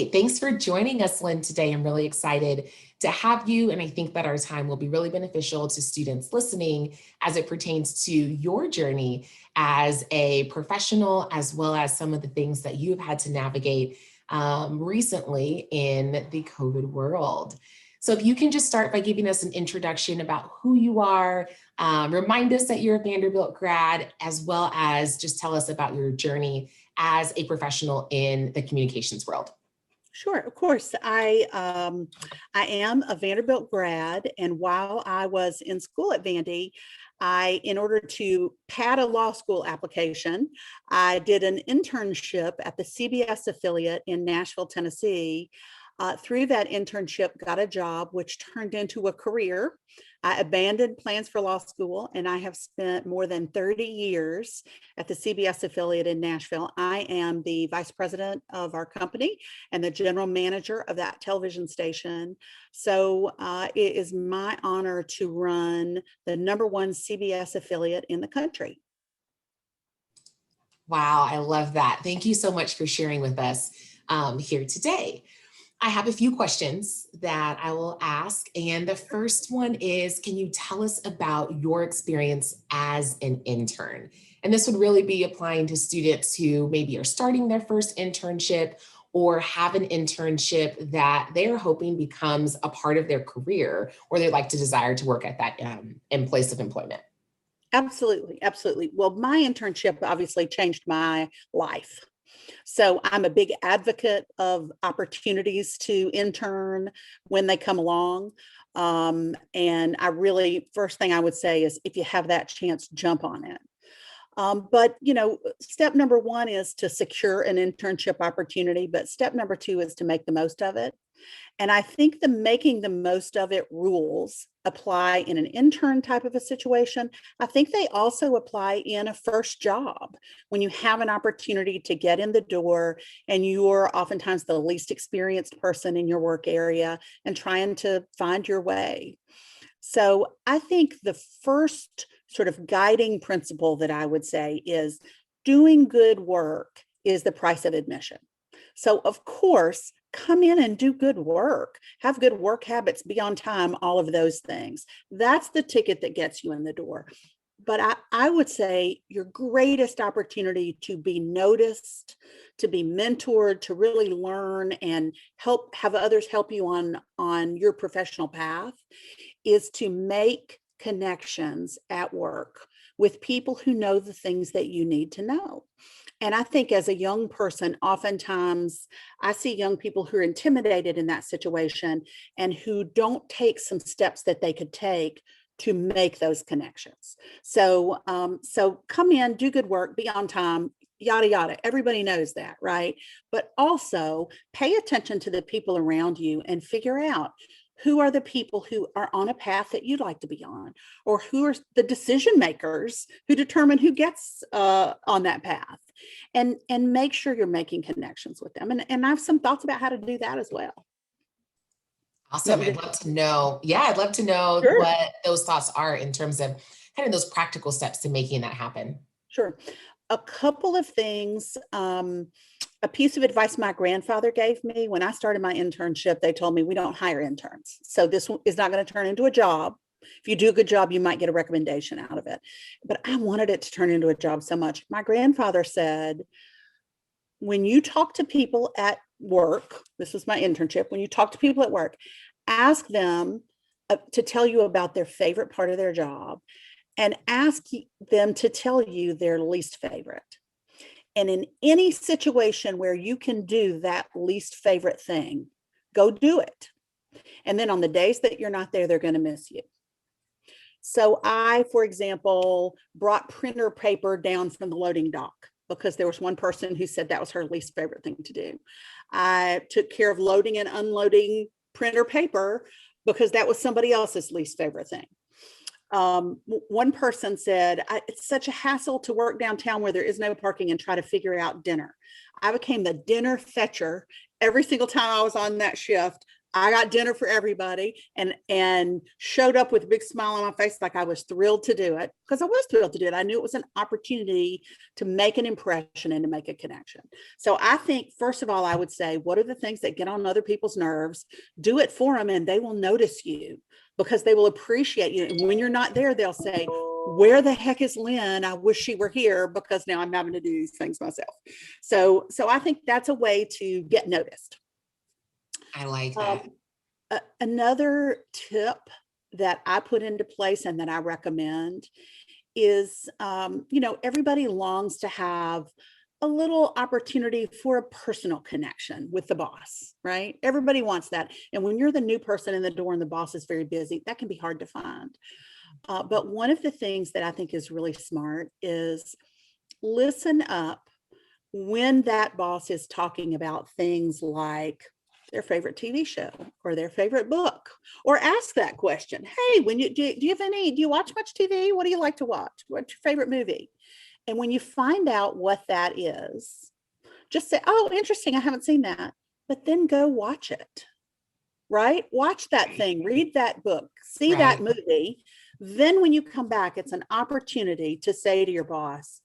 right. Thanks for joining us, Lynn, today. I'm really excited to have you. And I think that our time will be really beneficial to students listening as it pertains to your journey as a professional, as well as some of the things that you've had to navigate recently in the COVID world. So if you can just start by giving us an introduction about who you are, remind us that you're a Vanderbilt grad, as well as just tell us about your journey as a professional in the communications world. Sure, of course. I am a Vanderbilt grad, and while I was in school at Vandy, in order to pad a law school application, I did an internship at the CBS affiliate in Nashville, Tennessee. Through that internship, got a job which turned into a career. I abandoned plans for law school, and I have spent more than 30 years at the CBS affiliate in Nashville. I am the vice president of our company and the general manager of that television station. So it is my honor to run the #1 CBS affiliate in the country. Wow, I love that. Thank you so much for sharing with us here today. I have a few questions that I will ask. And the first one is, can you tell us about your experience as an intern? And this would really be applying to students who maybe are starting their first internship or have an internship that they're hoping becomes a part of their career, or they'd like to desire to work at that in place of employment. Absolutely, absolutely. Well, my internship obviously changed my life. So I'm a big advocate of opportunities to intern when they come along. And I really, first thing I would say is if you have that chance, jump on it. But step number one is to secure an internship opportunity, but step number two is to make the most of it. And I think the making the most of it rules apply in an intern type of a situation. I think they also apply in a first job when you have an opportunity to get in the door and you're oftentimes the least experienced person in your work area and trying to find your way. So I think the first sort of guiding principle that I would say is doing good work is the price of admission. So, of course, come in and do good work, have good work habits, be on time, all of those things. That's the ticket that gets you in the door. But I would say your greatest opportunity to be noticed, to be mentored, to really learn and have others help you on your professional path is to make connections at work with people who know the things that you need to know. And I think as a young person, oftentimes I see young people who are intimidated in that situation and who don't take some steps that they could take to make those connections. So, so come in, do good work, be on time, yada, yada. Everybody knows that, right? But also pay attention to the people around you and figure out who are the people who are on a path that you'd like to be on, or who are the decision makers who determine who gets on that path, and make sure you're making connections with them. And I have some thoughts about how to do that as well. Awesome. I'd love to know. Yeah, I'd love to know Sure. what those thoughts are in terms of kind of those practical steps to making that happen. Sure. A couple of things. A piece of advice my grandfather gave me when I started my internship, they told me we don't hire interns. So this is not going to turn into a job. If you do a good job, you might get a recommendation out of it. But I wanted it to turn into a job so much. My grandfather said, when you talk to people at work, this was my internship, when you talk to people at work, ask them to tell you about their favorite part of their job and ask them to tell you their least favorite. And in any situation where you can do that least favorite thing, go do it. And then on the days that you're not there, they're going to miss you. So I, for example, brought printer paper down from the loading dock because there was one person who said that was her least favorite thing to do. I took care of loading and unloading printer paper because that was somebody else's least favorite thing. One person said, it's such a hassle to work downtown where there is no parking and try to figure out dinner. I became the dinner fetcher every single time I was on that shift I got dinner for everybody and showed up with a big smile on my face, like I was thrilled to do it, because I was thrilled to do it. I knew it was an opportunity to make an impression and to make a connection. So I think, first of all, I would say, what are the things that get on other people's nerves? Do it for them, and they will notice you because they will appreciate you. And when you're not there, they'll say, where the heck is Lynn? I wish she were here, because now I'm having to do these things myself. So I think that's a way to get noticed. I like that. Another tip that I put into place and that I recommend is, everybody longs to have a little opportunity for a personal connection with the boss, right? Everybody wants that. And when you're the new person in the door and the boss is very busy, that can be hard to find. But one of the things that I think is really smart is listen up when that boss is talking about things like their favorite TV show or their favorite book, or ask that question. Hey, when do you watch much TV? What do you like to watch? What's your favorite movie? And when you find out what that is, just say, oh, interesting, I haven't seen that. But then go watch it, right? Watch that thing, read that book, see that movie. Then when you come back, it's an opportunity to say to your boss,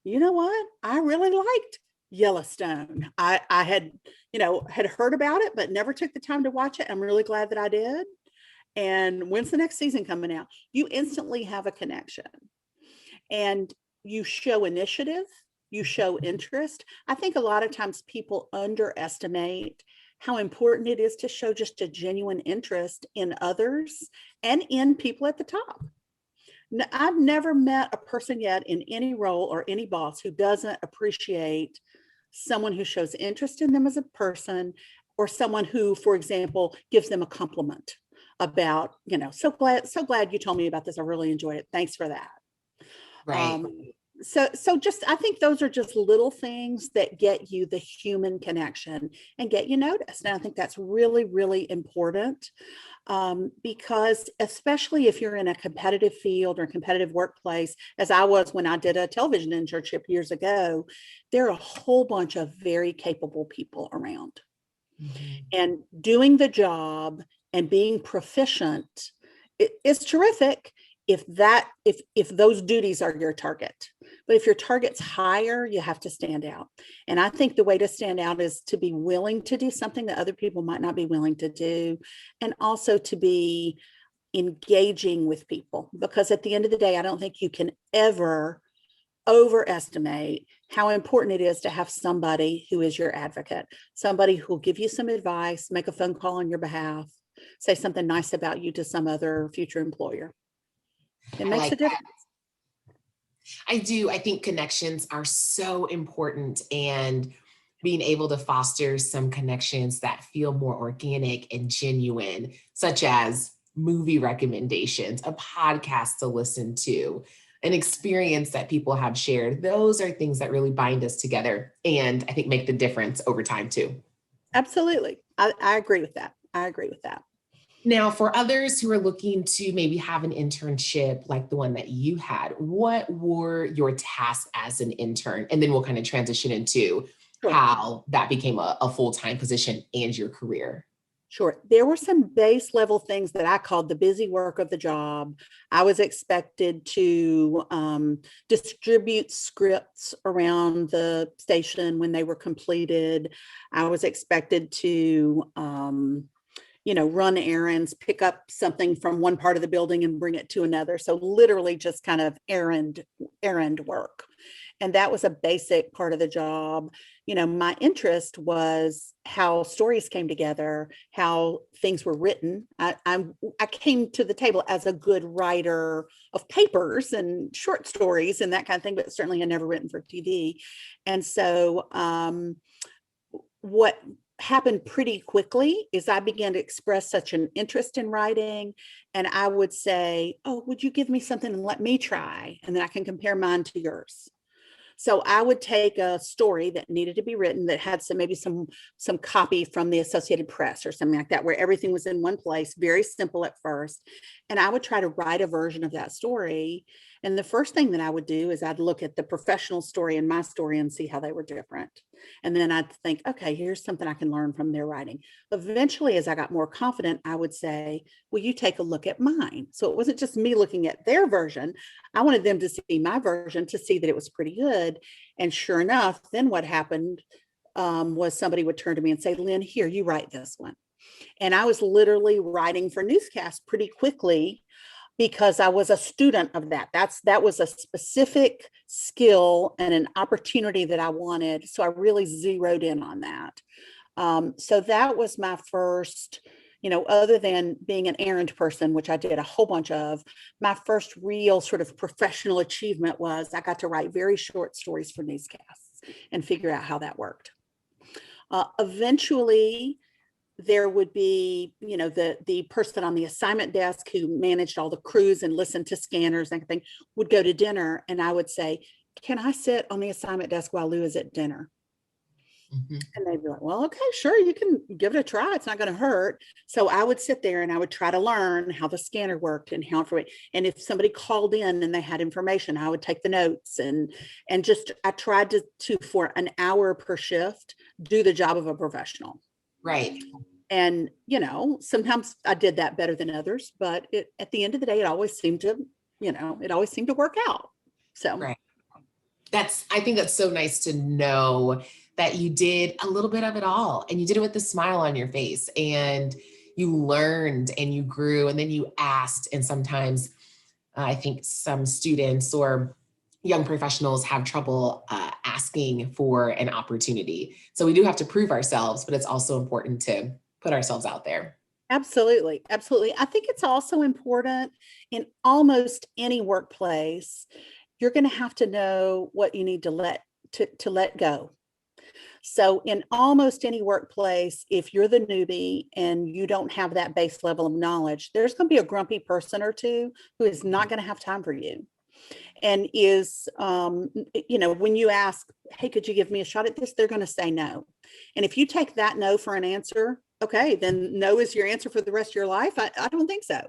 you know what? I really liked Yellowstone. I had heard about it, but never took the time to watch it. I'm really glad that I did. And when's the next season coming out? You instantly have a connection. And you show initiative, you show interest. I think a lot of times people underestimate how important it is to show just a genuine interest in others and in people at the top. I've never met a person yet in any role or any boss who doesn't appreciate someone who shows interest in them as a person, or someone who, for example, gives them a compliment about, so glad you told me about this. I really enjoyed it. Thanks for that. Right. So just, I think those are just little things that get you the human connection and get you noticed. And I think that's really, really important, because especially if you're in a competitive field or a competitive workplace, as I was when I did a television internship years ago, there are a whole bunch of very capable people around. Mhm. And doing the job and being proficient is terrific if those duties are your target. But if your target's higher, you have to stand out. And I think the way to stand out is to be willing to do something that other people might not be willing to do, and also to be engaging with people, because at the end of the day, I don't think you can ever overestimate how important it is to have somebody who is your advocate, somebody who will give you some advice, make a phone call on your behalf, say something nice about you to some other future employer. It I makes like a difference. I do. I think connections are so important, and being able to foster some connections that feel more organic and genuine, such as movie recommendations, a podcast to listen to, an experience that people have shared. Those are things that really bind us together and I think make the difference over time too. Absolutely. I agree with that. I agree with that. Now, for others who are looking to maybe have an internship like the one that you had, what were your tasks as an intern? And then we'll kind of transition into Sure. how that became a full-time position and your career. Sure. There were some base level things that I called the busy work of the job. I was expected to distribute scripts around the station when they were completed. I was expected to run errands, pick up something from one part of the building and bring it to another. So literally just kind of errand work. And that was a basic part of the job. My interest was how stories came together, how things were written. I came to the table as a good writer of papers and short stories and that kind of thing, but certainly had never written for TV. And so what happened pretty quickly is I began to express such an interest in writing, and I would say, oh, would you give me something and let me try, and then I can compare mine to yours. So I would take a story that needed to be written that had maybe some copy from the Associated Press or something like that, where everything was in one place, very simple at first. And I would try to write a version of that story. And the first thing that I would do is I'd look at the professional story and my story and see how they were different. And then I'd think, okay, here's something I can learn from their writing. Eventually, as I got more confident, I would say, will you take a look at mine? So it wasn't just me looking at their version. I wanted them to see my version to see that it was pretty good. And sure enough, then what happened was somebody would turn to me and say, Lynn, here, you write this one. And I was literally writing for newscasts pretty quickly because I was a student of that. That was a specific skill and an opportunity that I wanted. So I really zeroed in on that. So that was my first, other than being an errand person, which I did a whole bunch of, my first real sort of professional achievement was I got to write very short stories for newscasts and figure out how that worked. Eventually, there would be, the person on the assignment desk who managed all the crews and listened to scanners and everything would go to dinner. And I would say, can I sit on the assignment desk while Lou is at dinner? Mhm. And they'd be like, well, okay, sure, you can give it a try. It's not going to hurt. So I would sit there and I would try to learn how the scanner worked and and if somebody called in and they had information, I would take the notes and just, I tried to for an hour per shift, do the job of a professional. Right. And, sometimes I did that better than others, but at the end of the day, it always seemed to work out. So, Right. I think that's so nice to know that you did a little bit of it all and you did it with a smile on your face and you learned and you grew and then you asked. And sometimes I think some students or young professionals have trouble asking for an opportunity. So we do have to prove ourselves, but it's also important to put ourselves out there. absolutely. Absolutely. I think it's also important in almost any workplace, you're going to have to know what you need to let go. So in almost any workplace, if you're the newbie and you don't have that base level of knowledge, there's going to be a grumpy person or two who is not going to have time for you. And when you ask, hey, could you give me a shot at this? They're going to say no. And if you take that no for an answer, okay, then no is your answer for the rest of your life. I don't think so.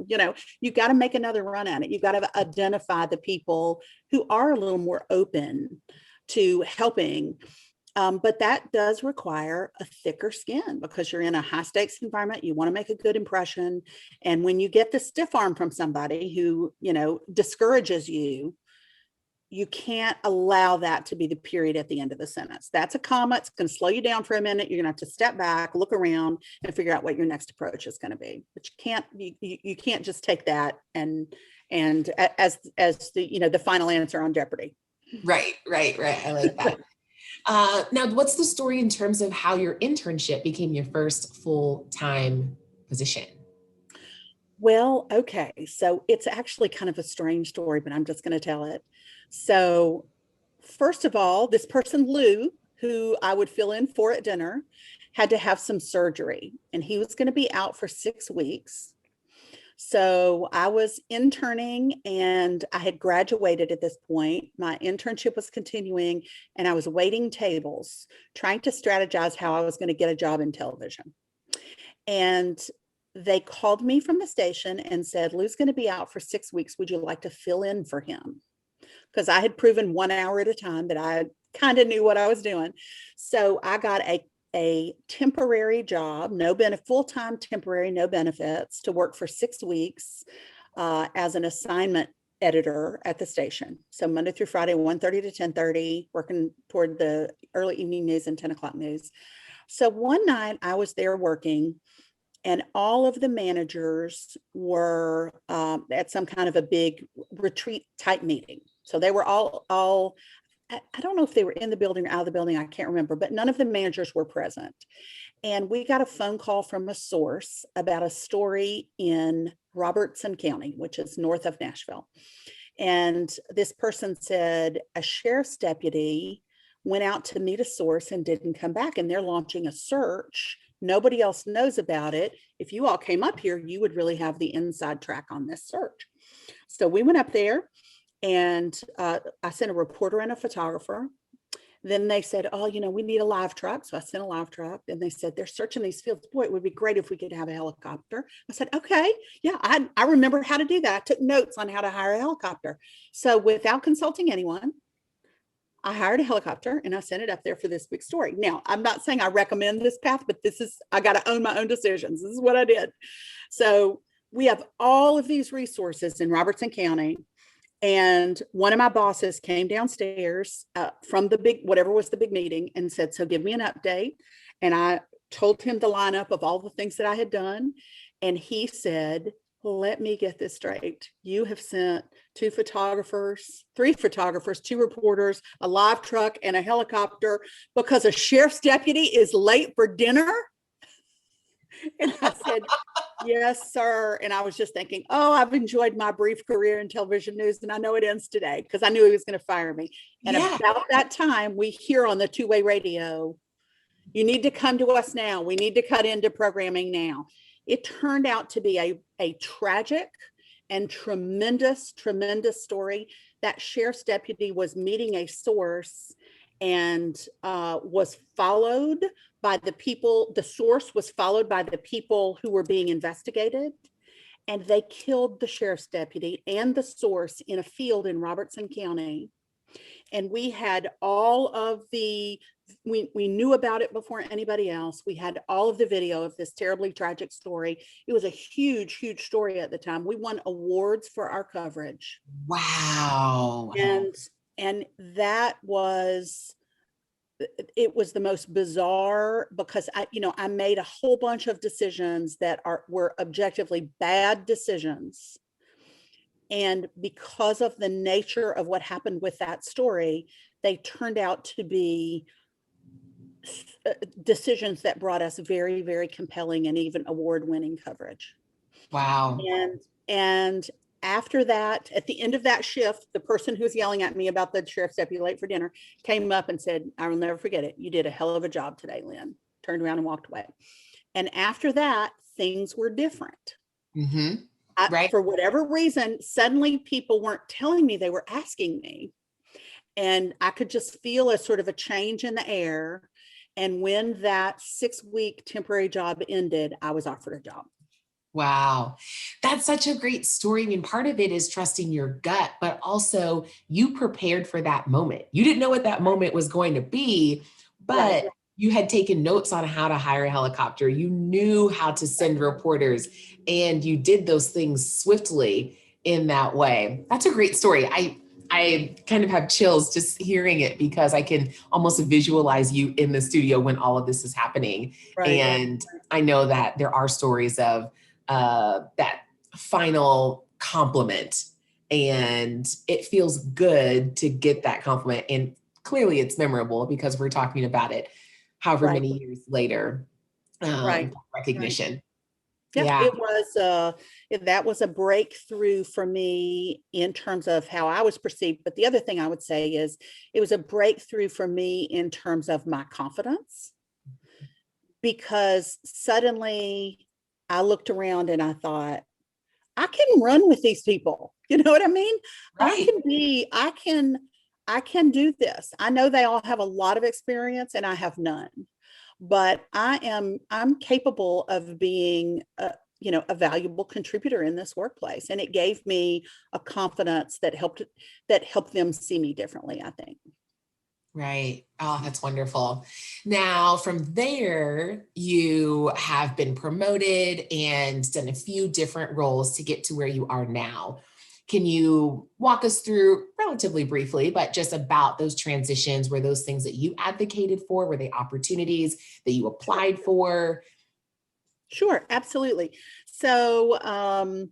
You've got to make another run at it. You've got to identify the people who are a little more open to helping. But that does require a thicker skin because you're in a high stakes environment. You want to make a good impression. And when you get the stiff arm from somebody who, discourages you, you can't allow that to be the period at the end of the sentence. That's a comma. It's going to slow you down for a minute. You're going to have to step back, look around, and figure out what your next approach is going to be. But you can't just take that and as the final answer on Jeopardy. Right. I like that. Now, what's the story in terms of how your internship became your first full-time position? Well, okay. So it's actually kind of a strange story, but I'm just going to tell it. So, first of all, this person, Lou, who I would fill in for at dinner, had to have some surgery and he was going to be out for 6 weeks. So I was interning and I had graduated at this point. My internship was continuing and I was waiting tables, trying to strategize how I was going to get a job in television. And they called me from the station and said, Lou's going to be out for 6 weeks. Would you like to fill in for him? Because I had proven 1 hour at a time that I kind of knew what I was doing. So I got a temporary job, full-time temporary, no benefits, to work for 6 weeks as an assignment editor at the station. So Monday through Friday, 1:30 to 10:30, working toward the early evening news and 10 o'clock news. So one night I was there working and all of the managers were at some kind of a big retreat type meeting. So they were all I don't know if they were in the building or out of the building, I can't remember, but none of the managers were present. And we got a phone call from a source about a story in Robertson County, which is north of Nashville. And this person said a sheriff's deputy went out to meet a source and didn't come back, and they're launching a search. Nobody else knows about it. If you all came up here, you would really have the inside track on this search. So we went up there and I sent a reporter and a photographer. Then they said, oh, we need a live truck. So I sent a live truck, and they said, they're searching these fields. Boy, it would be great if we could have a helicopter. I said, okay, yeah, I remember how to do that. I took notes on how to hire a helicopter. So without consulting anyone, I hired a helicopter and I sent it up there for this big story. Now, I'm not saying I recommend this path, but I got to own my own decisions. This is what I did. So we have all of these resources in Robertson County. And one of my bosses came downstairs from whatever was the big meeting, and said, so give me an update. And I told him the lineup of all the things that I had done. And he said, let me get this straight. You have sent 2 photographers, 3 photographers, 2 reporters, a live truck, and a helicopter because a sheriff's deputy is late for dinner. And I said, yes, sir. And I was just thinking, oh, I've enjoyed my brief career in television news, and I know it ends today, because I knew he was going to fire me. And about that time, we hear on the two-way radio, you need to come to us now. We need to cut into programming now. It turned out to be a tragic and tremendous, tremendous story. That sheriff's deputy was meeting a source and was followed by the people. The source was followed by the people who were being investigated, and they killed the sheriff's deputy and the source in a field in Robertson County. And we had all of we knew about it before anybody else. We had all of the video of this terribly tragic story. It was a huge, huge story at the time. We won awards for our coverage. Wow. And that was, it was the most bizarre, because I made a whole bunch of decisions that were objectively bad decisions. And because of the nature of what happened with that story, they turned out to be decisions that brought us very, very compelling and even award-winning coverage. Wow. And after that, at the end of that shift, the person who was yelling at me about the sheriff's deputy late for dinner came up and said, I will never forget it. You did a hell of a job today, Lynn. Turned around and walked away. And after that, things were different. Mm-hmm. Right. For whatever reason, suddenly people weren't telling me, they were asking me. And I could just feel a sort of a change in the air. And when that 6-week temporary job ended, I was offered a job. Wow. That's such a great story. I mean, part of it is trusting your gut, but also you prepared for that moment. You didn't know what that moment was going to be, but you had taken notes on how to hire a helicopter. You knew how to send reporters, and you did those things swiftly in that way. That's a great story. I kind of have chills just hearing it, because I can almost visualize you in the studio when all of this is happening. And I know that there are stories of that final compliment, and it feels good to get that compliment. And clearly it's memorable because we're talking about it however many years later, recognition. Yeah, it was that was a breakthrough for me in terms of how I was perceived. But the other thing I would say is it was a breakthrough for me in terms of my confidence, because suddenly I looked around and I thought, I can run with these people. You know what I mean? Right. I can do this. I know they all have a lot of experience and I have none, but I'm capable of being a valuable contributor in this workplace. And it gave me a confidence that helped them see me differently, I think. Right. Oh, that's wonderful. Now, from there, you have been promoted and done a few different roles to get to where you are now. Can you walk us through, relatively briefly, but just about those transitions? Were those things that you advocated for? Were they opportunities that you applied for? Sure, absolutely. So, I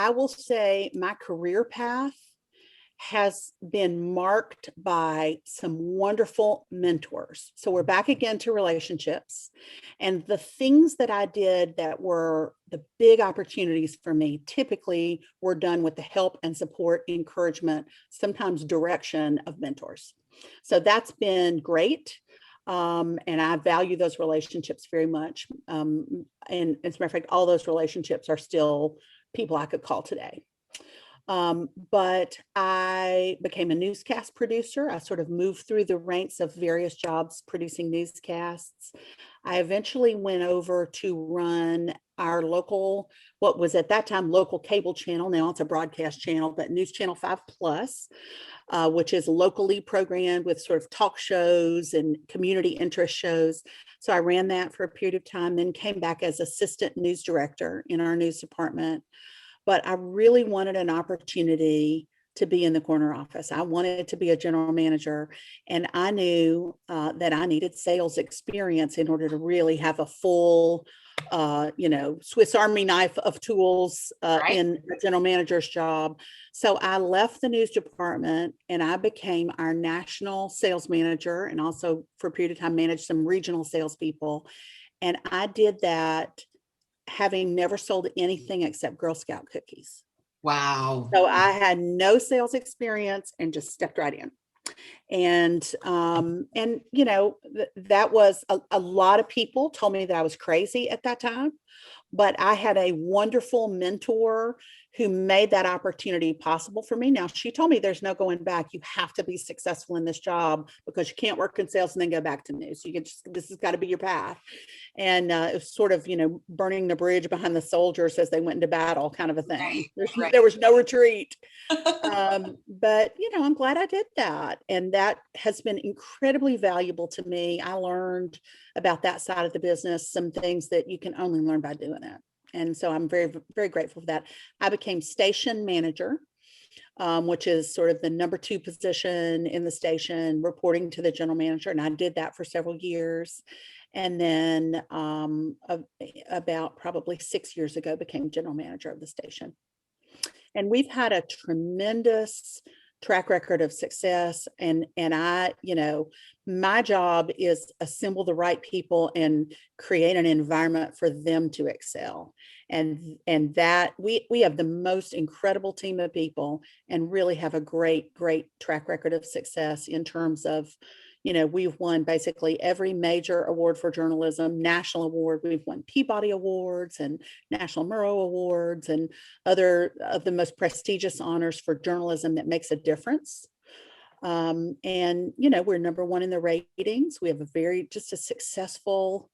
will say my career path has been marked by some wonderful mentors. So we're back again to relationships. And the things that I did that were the big opportunities for me typically were done with the help and support, encouragement, sometimes direction of mentors. So that's been great. And I value those relationships very much. And as a matter of fact, all those relationships are still people I could call today. But I became a newscast producer. I sort of moved through the ranks of various jobs producing newscasts. I eventually went over to run our local, what was at that time local cable channel. Now it's a broadcast channel, but News Channel 5 Plus, which is locally programmed with sort of talk shows and community interest shows. So I ran that for a period of time, then came back as assistant news director in our news department. But I really wanted an opportunity to be in the corner office. I wanted to be a general manager, and I knew that I needed sales experience in order to really have a full, Swiss Army knife of tools Right. in a general manager's job. So I left the news department and I became our national sales manager, and also for a period of time managed some regional salespeople. And I did that having never sold anything except Girl Scout cookies. Wow. So I had no sales experience and just stepped right in. And that was a lot of people told me that I was crazy at that time, but I had a wonderful mentor who made that opportunity possible for me. Now, she told me there's no going back. You have to be successful in this job because you can't work in sales and then go back to news. You can just, this has got to be your path. And it was sort of, burning the bridge behind the soldiers as they went into battle kind of a thing. Right. Right. There was no retreat. But I'm glad I did that. And that has been incredibly valuable to me. I learned about that side of the business, some things that you can only learn by doing it. And so I'm very, very grateful for that. I became station manager, which is sort of the number 2 position in the station, reporting to the general manager. And I did that for several years. And then about probably 6 years ago, became general manager of the station. And we've had a tremendous track record of success. And I, my job is assemble the right people and create an environment for them to excel. And that we have the most incredible team of people and really have a great track record of success in terms of, we've won basically every major award for journalism, national award. We've won Peabody Awards and National Murrow Awards and other of the most prestigious honors for journalism that makes a difference. And we're number 1 in the ratings. We have just a successful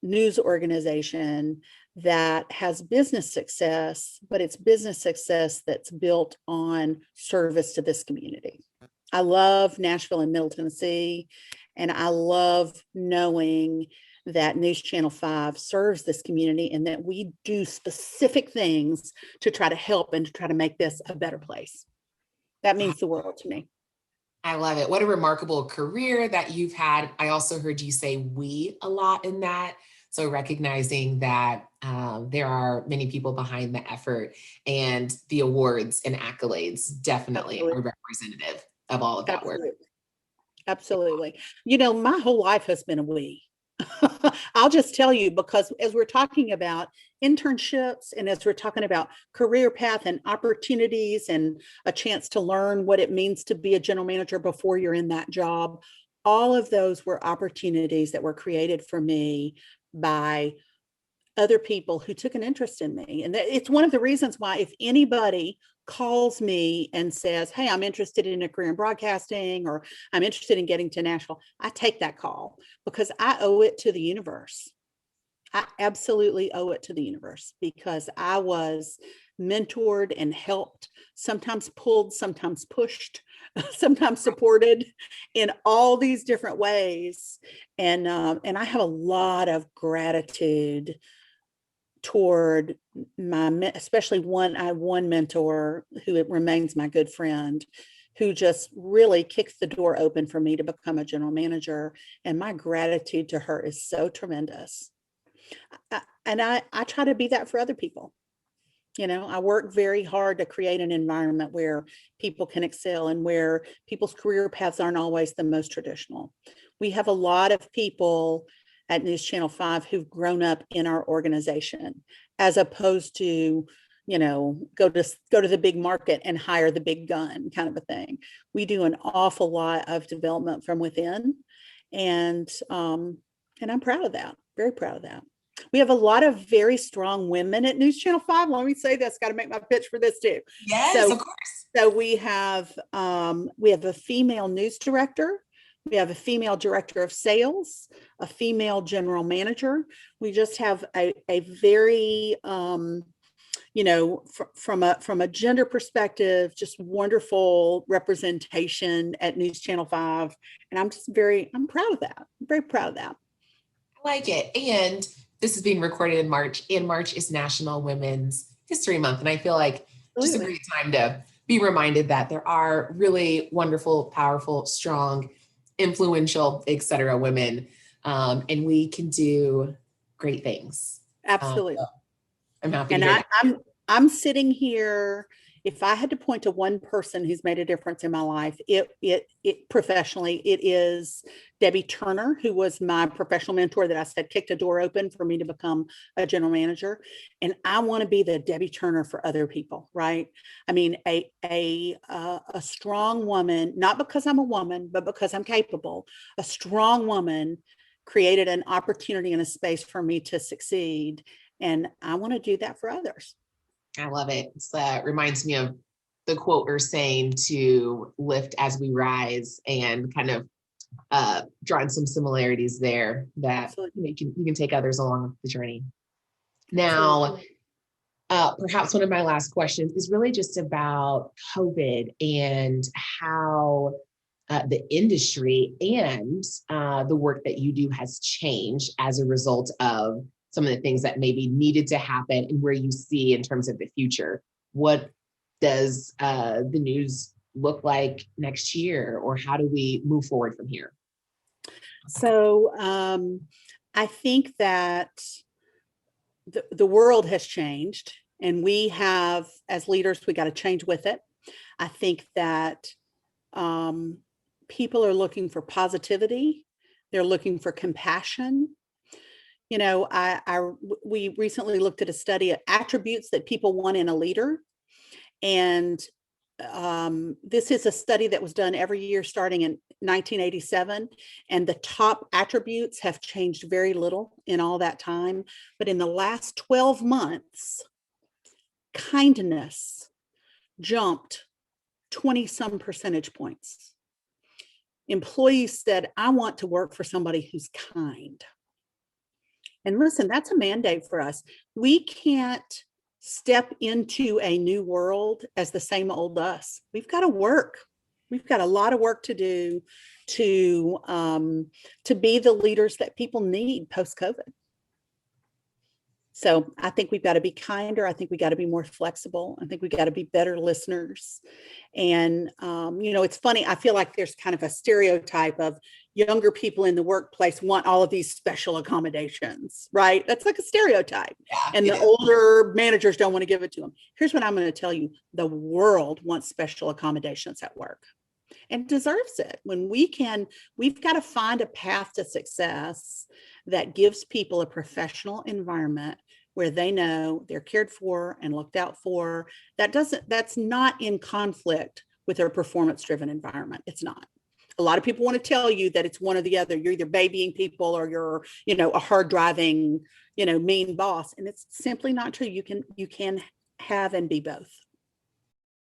news organization that has business success, but it's business success that's built on service to this community. I love Nashville and Middle Tennessee, and I love knowing that News Channel 5 serves this community and that we do specific things to try to help and to try to make this a better place. That means the world to me. I love it. What a remarkable career that you've had. I also heard you say we a lot in that. So recognizing that there are many people behind the effort, and the awards and accolades definitely Absolutely. are representative of all of that work. Absolutely. My whole life has been a we. I'll just tell you, because as we're talking about internships and as we're talking about career path and opportunities and a chance to learn what it means to be a general manager before you're in that job, all of those were opportunities that were created for me by other people who took an interest in me. And it's one of the reasons why, if anybody calls me and says, hey, I'm interested in a career in broadcasting, or I'm interested in getting to Nashville, I take that call because I owe it to the universe. I absolutely owe it to the universe, because I was mentored and helped, sometimes pulled, sometimes pushed, sometimes supported in all these different ways. And I have a lot of gratitude toward especially I had one mentor who remains my good friend, who just really kicked the door open for me to become a general manager. And my gratitude to her is so tremendous. I try to be that for other people. I work very hard to create an environment where people can excel and where people's career paths aren't always the most traditional. We have a lot of people at News Channel 5 who've grown up in our organization, as opposed to, go to the big market and hire the big gun kind of a thing. We do an awful lot of development from within, and I'm proud of that. Very proud of that. We have a lot of very strong women at News Channel 5. Let me say this, got to make my pitch for this too. Yes, So, of course. so we have a female news director. We have a female director of sales, a female general manager. We just have a very, from a gender perspective, just wonderful representation at News Channel 5. And I'm proud of that. I'm very proud of that. I like it. And this is being recorded in March, and March is National Women's History Month. And I feel like just a great time to be reminded that there are really wonderful, powerful, strong, influential, etc. women, and we can do great things. Absolutely. I'm happy and to hear that. I'm sitting here. If I had to point to one person who's made a difference in my life, it professionally, it is Debbie Turner, who was my professional mentor that I said kicked a door open for me to become a general manager. And I want to be the Debbie Turner for other people, right? I mean, a strong woman, not because I'm a woman, but because I'm capable. A strong woman created an opportunity and a space for me to succeed. And I want to do that for others. I love it. It reminds me of the quote we're saying to lift as we rise, and kind of drawing some similarities there that you can take others along the journey. Now, perhaps one of my last questions is really just about COVID and how the industry and the work that you do has changed as a result of some of the things that maybe needed to happen, and where you see in terms of the future. What does the news look like next year, or how do we move forward from here? So I think that the world has changed, and we have, as leaders, we got to change with it. I think that people are looking for positivity. They're looking for compassion. You know, we recently looked at a study of attributes that people want in a leader. And this is a study that was done every year starting in 1987. And the top attributes have changed very little in all that time. But in the last 12 months, kindness jumped 20 some percentage points. Employees said, I want to work for somebody who's kind. And listen, that's a mandate for us. We can't step into a new world as the same old us. We've got to work. We've got a lot of work to do to be the leaders that people need post-COVID. So I think we've got to be kinder. I think we got to be more flexible. I think we got to be better listeners. And, it's funny. I feel like there's kind of a stereotype of younger people in the workplace want all of these special accommodations, right? That's like a stereotype. Yeah, and the older managers don't want to give it to them. Here's what I'm going to tell you. The world wants special accommodations at work, and deserves it. We've got to find a path to success that gives people a professional environment where they know they're cared for and looked out for. That's not in conflict with their performance-driven environment. It's not. A lot of people want to tell you that it's one or the other. You're either babying people or you're, a hard driving, mean boss. And it's simply not true. You can have and be both.